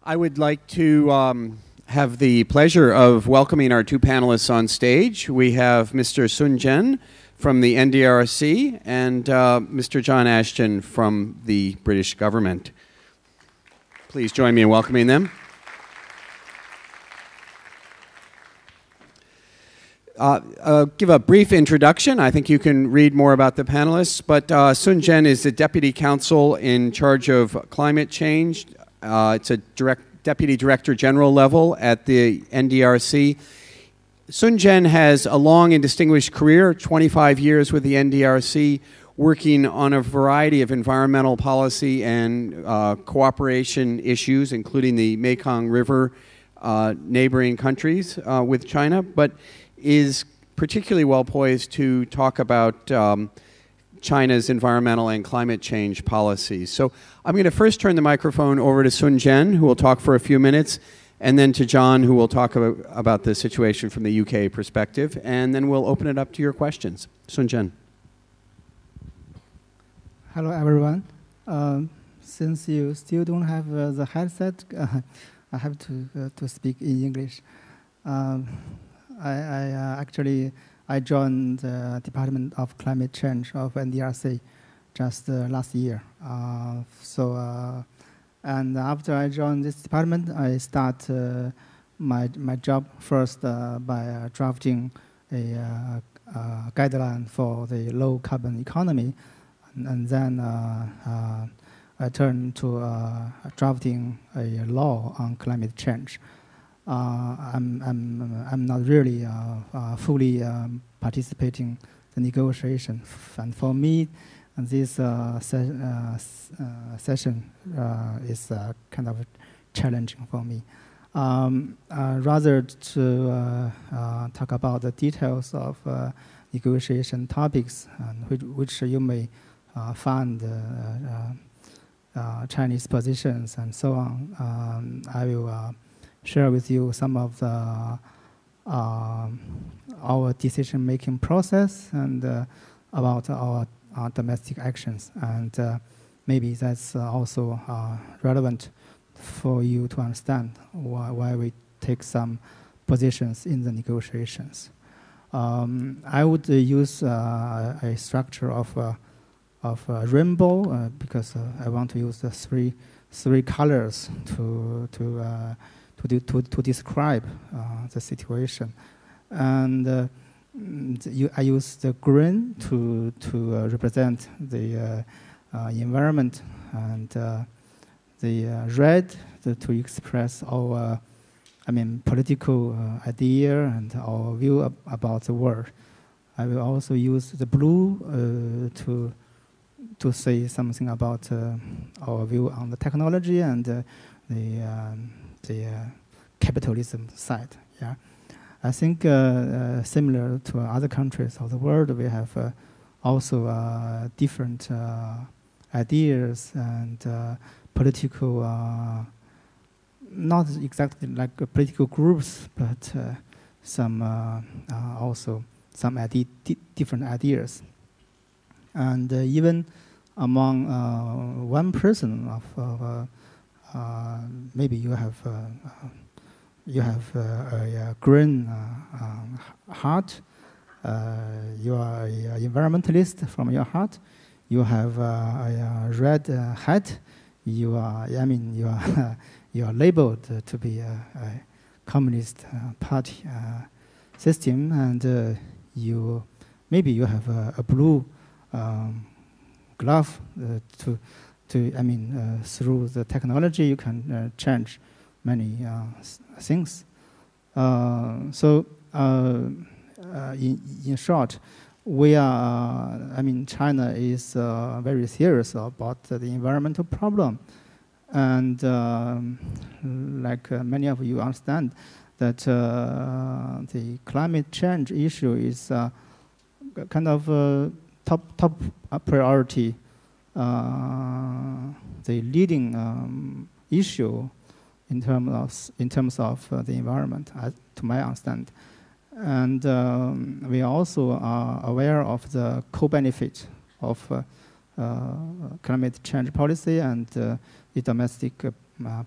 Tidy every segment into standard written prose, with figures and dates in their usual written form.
I would like to have the pleasure of welcoming our two panelists on stage. We have Mr. Zhen from the NDRC and Mr. John Ashton from the British government. Please join me in welcoming them. I'll give a brief introduction. I think you can read more about the panelists, but Zhen is the Deputy Counsel in charge of climate change. It's a Deputy Director General level at the NDRC. Zhen has a long and distinguished career, 25 years with the NDRC, working on a variety of environmental policy and cooperation issues, including the Mekong River neighboring countries with China, but is particularly well poised to talk about China's environmental and climate change policies. So I'm going to first turn the microphone over to Zhen, who will talk for a few minutes, and then to John, who will talk about the situation from the UK perspective, and then we'll open it up to your questions. Zhen. Hello, everyone. Since you still don't have the headset, I have to speak in English. I joined the Department of Climate Change of NDRC just last year. And after I joined this department, I start my job first by drafting a guideline for the low carbon economy, and then I turned to drafting a law on climate change. I'm not really fully participating the negotiation, and for me, this session is kind of challenging for me. Rather to talk about the details of negotiation topics, which you may find Chinese positions and so on, I will share with you some of the our decision-making process and about our domestic actions, and maybe that's also relevant for you to understand why we take some positions in the negotiations. I would use a structure of a rainbow because I want to use the three colors to describe the situation, and I use the green to represent the environment, and the red to express our, political idea and our view about the world. I will also use the blue to say something about our view on the technology and the capitalism side. Yeah, I think similar to other countries of the world, we have also different ideas and political, not exactly like political groups, but also some different ideas. And even among one person of maybe you have a green heart. You are an environmentalist from your heart. You have a red hat. You are you are labeled to be a communist party system, and maybe you have a blue glove through the technology you can change many things. So in short, we are. China is very serious about the environmental problem, and like many of you understand, that the climate change issue is kind of top priority. The leading issue in terms of the environment, to my understanding, and we also are aware of the co-benefit of climate change policy and the domestic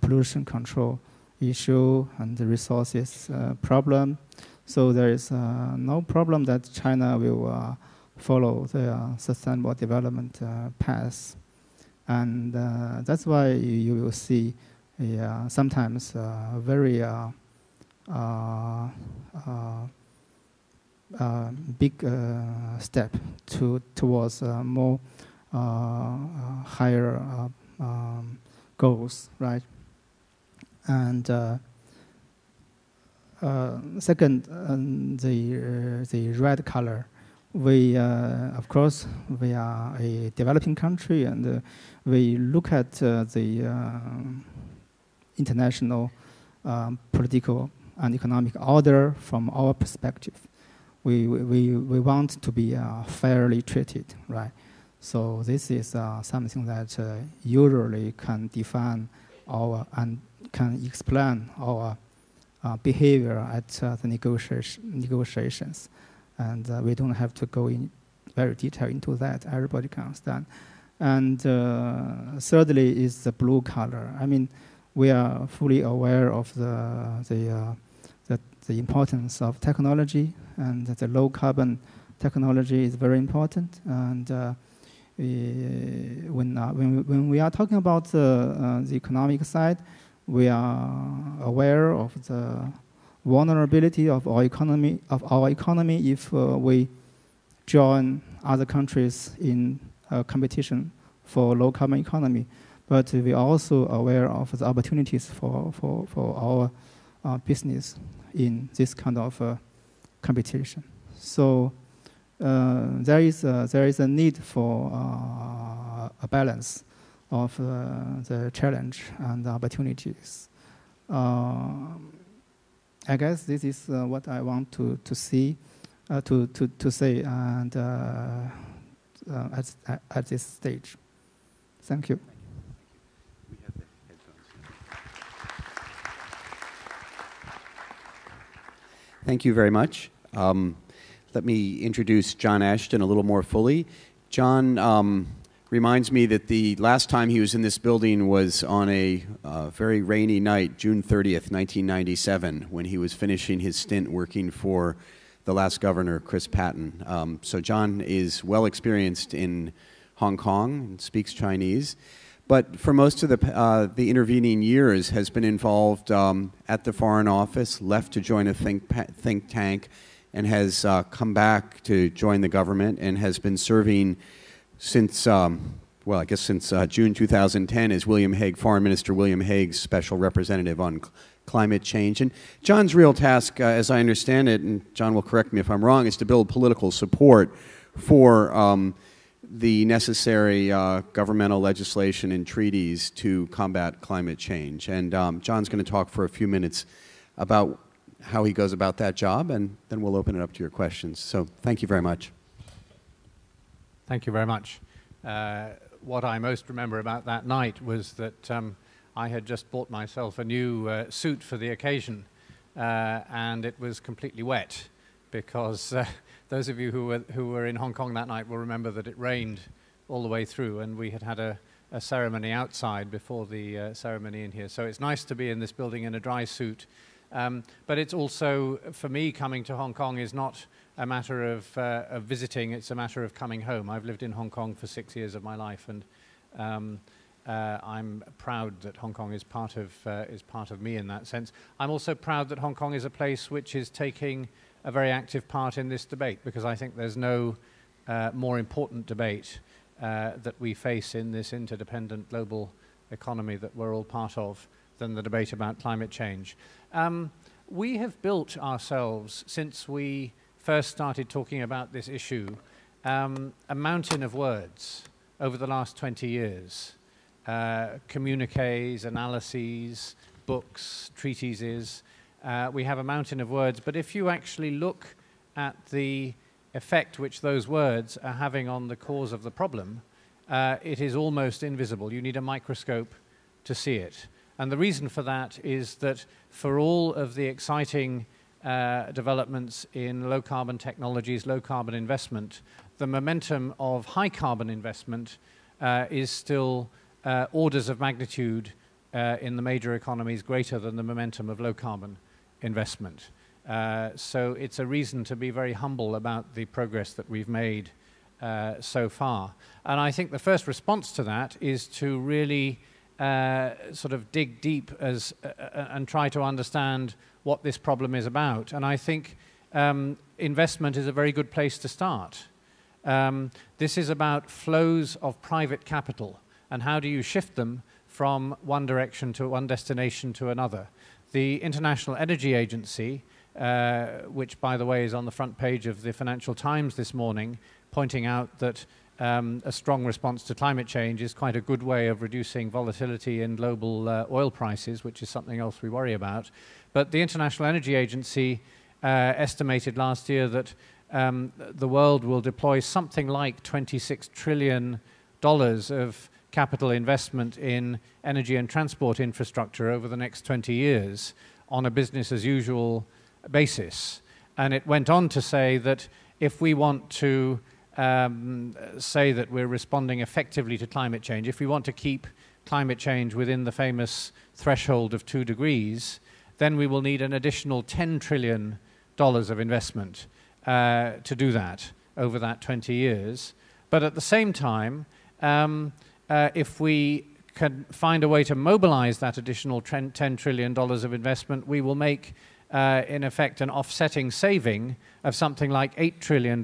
pollution control issue and the resources problem. So there is no problem that China will follow the sustainable development path. And that's why you will see sometimes very big step towards more higher goals, right? And second, the red color. We, of course, we are a developing country, and we look at the international political and economic order from our perspective. We want to be fairly treated, right? So this is something that usually can define our and can explain our behavior at the negotiations. And we don't have to go in very detail into that. Everybody can understand. And thirdly is the blue color. I mean, we are fully aware of the importance of technology, and the low carbon technology is very important. And when we are talking about the economic side, we are aware of the vulnerability of our economy if we join other countries in competition for low carbon economy. But we are also aware of the opportunities for our business in this kind of competition. So there is a need for a balance of the challenge and the opportunities. I guess this is what I want to say, and at this stage. Thank you. We have the headphones. Thank you very much. Let me introduce John Ashton a little more fully. John reminds me that the last time he was in this building was on a very rainy night, June 30th, 1997, when he was finishing his stint working for the last governor, Chris Patton. So John is well experienced in Hong Kong and speaks Chinese, but for most of the intervening years has been involved at the Foreign Office, left to join a think tank, and has come back to join the government and has been serving since, well, I guess since June 2010 as Foreign Minister William Hague's special representative on climate change. And John's real task, as I understand it, and John will correct me if I'm wrong, is to build political support for the necessary governmental legislation and treaties to combat climate change. And John's going to talk for a few minutes about how he goes about that job, and then we'll open it up to your questions. So thank you very much. Thank you very much. What I most remember about that night was that I had just bought myself a new suit for the occasion, and it was completely wet because those of you who were in Hong Kong that night will remember that it rained all the way through, and we had had a ceremony outside before the ceremony in here. So it's nice to be in this building in a dry suit. But it's also, for me, coming to Hong Kong is not a matter of visiting, it's a matter of coming home. I've lived in Hong Kong for 6 years of my life, and I'm proud that Hong Kong is part of me in that sense. I'm also proud that Hong Kong is a place which is taking a very active part in this debate, because I think there's no more important debate that we face in this interdependent global economy that we're all part of than the debate about climate change. We have built ourselves, since we first started talking about this issue, a mountain of words over the last 20 years. Communiques, analyses, books, treatises. We have a mountain of words, but if you actually look at the effect which those words are having on the cause of the problem, it is almost invisible. You need a microscope to see it. And the reason for that is that for all of the exciting developments in low-carbon technologies, low-carbon investment, the momentum of high-carbon investment is still orders of magnitude in the major economies greater than the momentum of low-carbon investment. So it's a reason to be very humble about the progress that we've made so far. And I think the first response to that is to really sort of dig deep and try to understand what this problem is about. And I think investment is a very good place to start. This is about flows of private capital, and how do you shift them from one direction to one destination to another. The International Energy Agency, which, by the way, is on the front page of the Financial Times this morning, pointing out that a strong response to climate change is quite a good way of reducing volatility in global oil prices, which is something else we worry about. But the International Energy Agency estimated last year that the world will deploy something like $26 trillion of capital investment in energy and transport infrastructure over the next 20 years on a business-as-usual basis. And it went on to say that if we want to say that we're responding effectively to climate change, if we want to keep climate change within the famous threshold of 2 degrees, then we will need an additional $10 trillion of investment to do that over that 20 years. But at the same time, if we can find a way to mobilize that additional $10 trillion of investment, we will make, in effect, an offsetting saving of something like $8 trillion,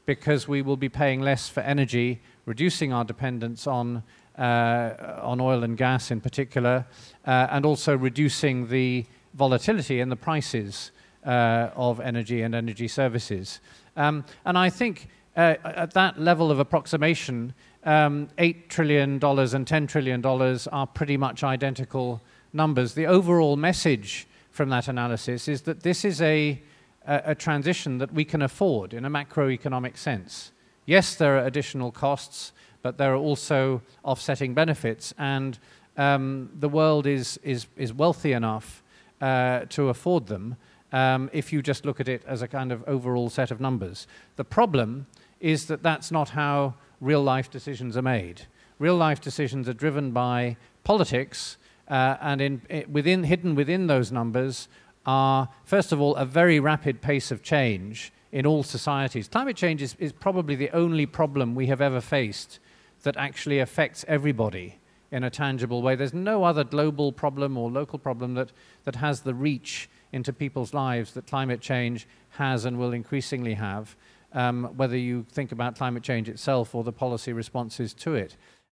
because we will be paying less for energy, reducing our dependence on oil and gas in particular, and also reducing the volatility in the prices of energy and energy services. And I think at that level of approximation, $8 trillion and $10 trillion are pretty much identical numbers. The overall message from that analysis is that this is a transition that we can afford in a macroeconomic sense. Yes, there are additional costs, but there are also offsetting benefits, and the world is wealthy enough to afford them if you just look at it as a kind of overall set of numbers. The problem is that that's not how real-life decisions are made. Real-life decisions are driven by politics, and hidden within those numbers are, first of all, a very rapid pace of change in all societies. Climate change is probably the only problem we have ever faced that actually affects everybody in a tangible way. There's no other global problem or local problem that has the reach into people's lives that climate change has and will increasingly have, whether you think about climate change itself or the policy responses to it.